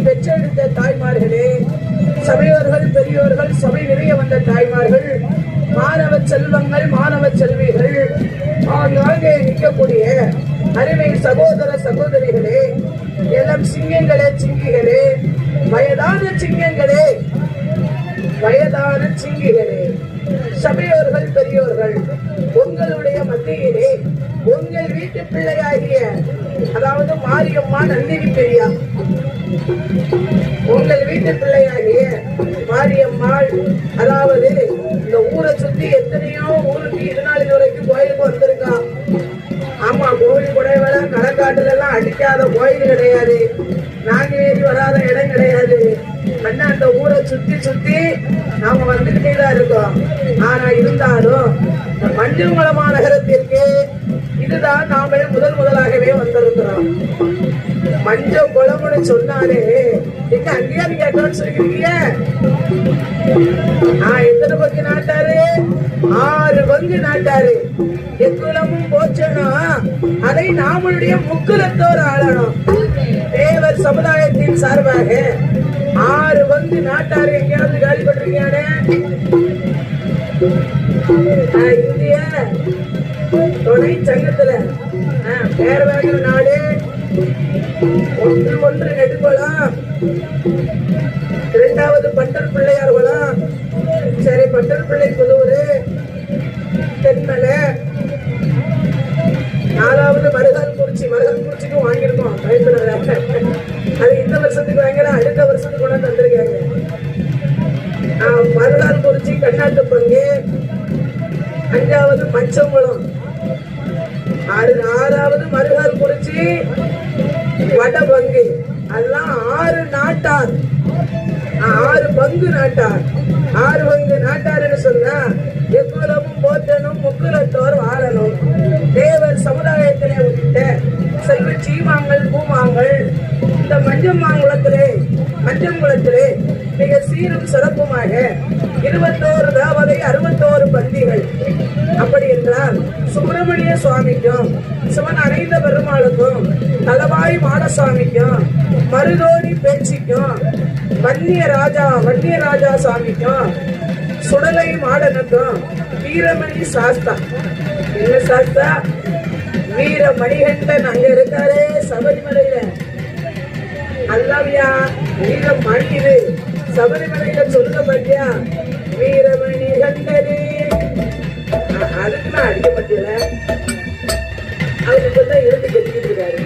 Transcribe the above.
பெற்றெடுத்த தாய்மார்களே, சபையோர்கள், பெரியோர்கள், சபை நிறைய வந்த தாய்மார்கள், மாணவ செல்வங்கள், மாணவ செல்விகள், ஆங்காங்கே நிற்கக்கூடிய அருமை சகோதர சகோதரிகளே, இளம் சிங்கங்களே, சிங்கிகளே, வயதான சிங்கங்களே, வயதான சிங்கிகளே, சபையோர்கள், பெரியோர்கள், உங்களுடைய மத்தியிலே உங்கள் வீட்டு பிள்ளையாகிய, அதாவது மாரியம்மா நந்தினி பெரியா, உங்கள் வீட்டு பிள்ளையாகிய மாரியம்மாள், அதாவது இந்த ஊரை சுத்தி எத்தனையோ ஊருக்கு இது நாள் இது வரைக்கும் கோயிலுக்கு வந்திருக்கா. ஆமா, கோவில் குடைவெள களக்காட்டுல எல்லாம் அடிக்காத கோயில் கிடையாது, நாங்கேறி வராத இடம் கிடையாது. அண்ணா அந்த ஊரை சுத்தி சுத்தி நாம வந்துகிட்டே தான் இருக்கோம். ஆனா இருந்தாலும் மஞ்சள் மாநகரத்திற்கு இதுதான் நாம முதலாகவே வந்திருக்கிறோம். மஞ்சள் குளம்னு சொன்னாலே நீங்க அங்கேயா நீங்க அட்வான்ஸ் இருக்கிறீங்க. எத்தனை பங்கு நாட்டாரு? 6 பங்கு நாட்டாரு. எக்குலமும் போச்சனா அதை நாமளுடைய முக்குலத்தோர் ஆளணும். தேவர் சமுதாயத்தின் சார்பாக 6 பங்கு நாட்டாரு எங்கேயாவது கேள்விப்பட்டிருக்கீங்க? இந்திய துணை சங்கத்துல பேரவாங்க நாடு 1 நெடுங்குளம், 2வது பட்டர் பிள்ளையார் குளம், சரி பட்டர் பிள்ளை புதூர், தென்மலை, 4வது மருகால் குறிச்சிக்கும் வாங்கியிருக்கோம். அது இந்த வருஷத்துக்கு வாங்கல, அடுத்த வருஷத்துக்கு கொண்டு வந்திருக்காங்க. மருகால் குறிச்சி கண்ணாட்டு பங்கு, 5வது மச்சங்குளம், 6வது மருகால் குறிச்சி வட பங்கு. அதெல்லாம் 6 நாட்டார், 6 பங்கு நாட்டார். 6 பங்கு நாட்டார்னு சொன்னா எக்குலமும் போற்றணும், முக்குலத்தோர் வாழணும். தேவர் சமுதாயத்திலே உள்ளிட்ட செல்வ சீமாங்கள், பூமாங்கள் இந்த மஞ்சம்மாங்குளத்திலே மிக சீரும் சிறப்புமாக 21 தேவதை, 61 பந்திகள். அப்படி என்றால் சுப்பிரமணிய சுவாமிக்கும், சிவன் அணைந்த பெருமாளுக்கும், தலவாய் மாடசாமிக்கும், மருதோடி பேச்சிக்கும், வன்னிய ராஜா சாமிக்கும், சுடலை மாடனுக்கும், வீரமணி சாஸ்தா, என்ன சாஸ்தா? வீர மணிகண்டன் அங்க இருக்காரே சபரிமலையில. அல்லவியா வீரமணி, இது சபரிமலையில சொல்லுங்க பாத்தியா? வீரமணி கண்டனே, அதுக்கு நான் அடிக்க மாட்டேல, அவருக்கு தான் இருந்து கட்டிக்கிட்டு இருக்காரு.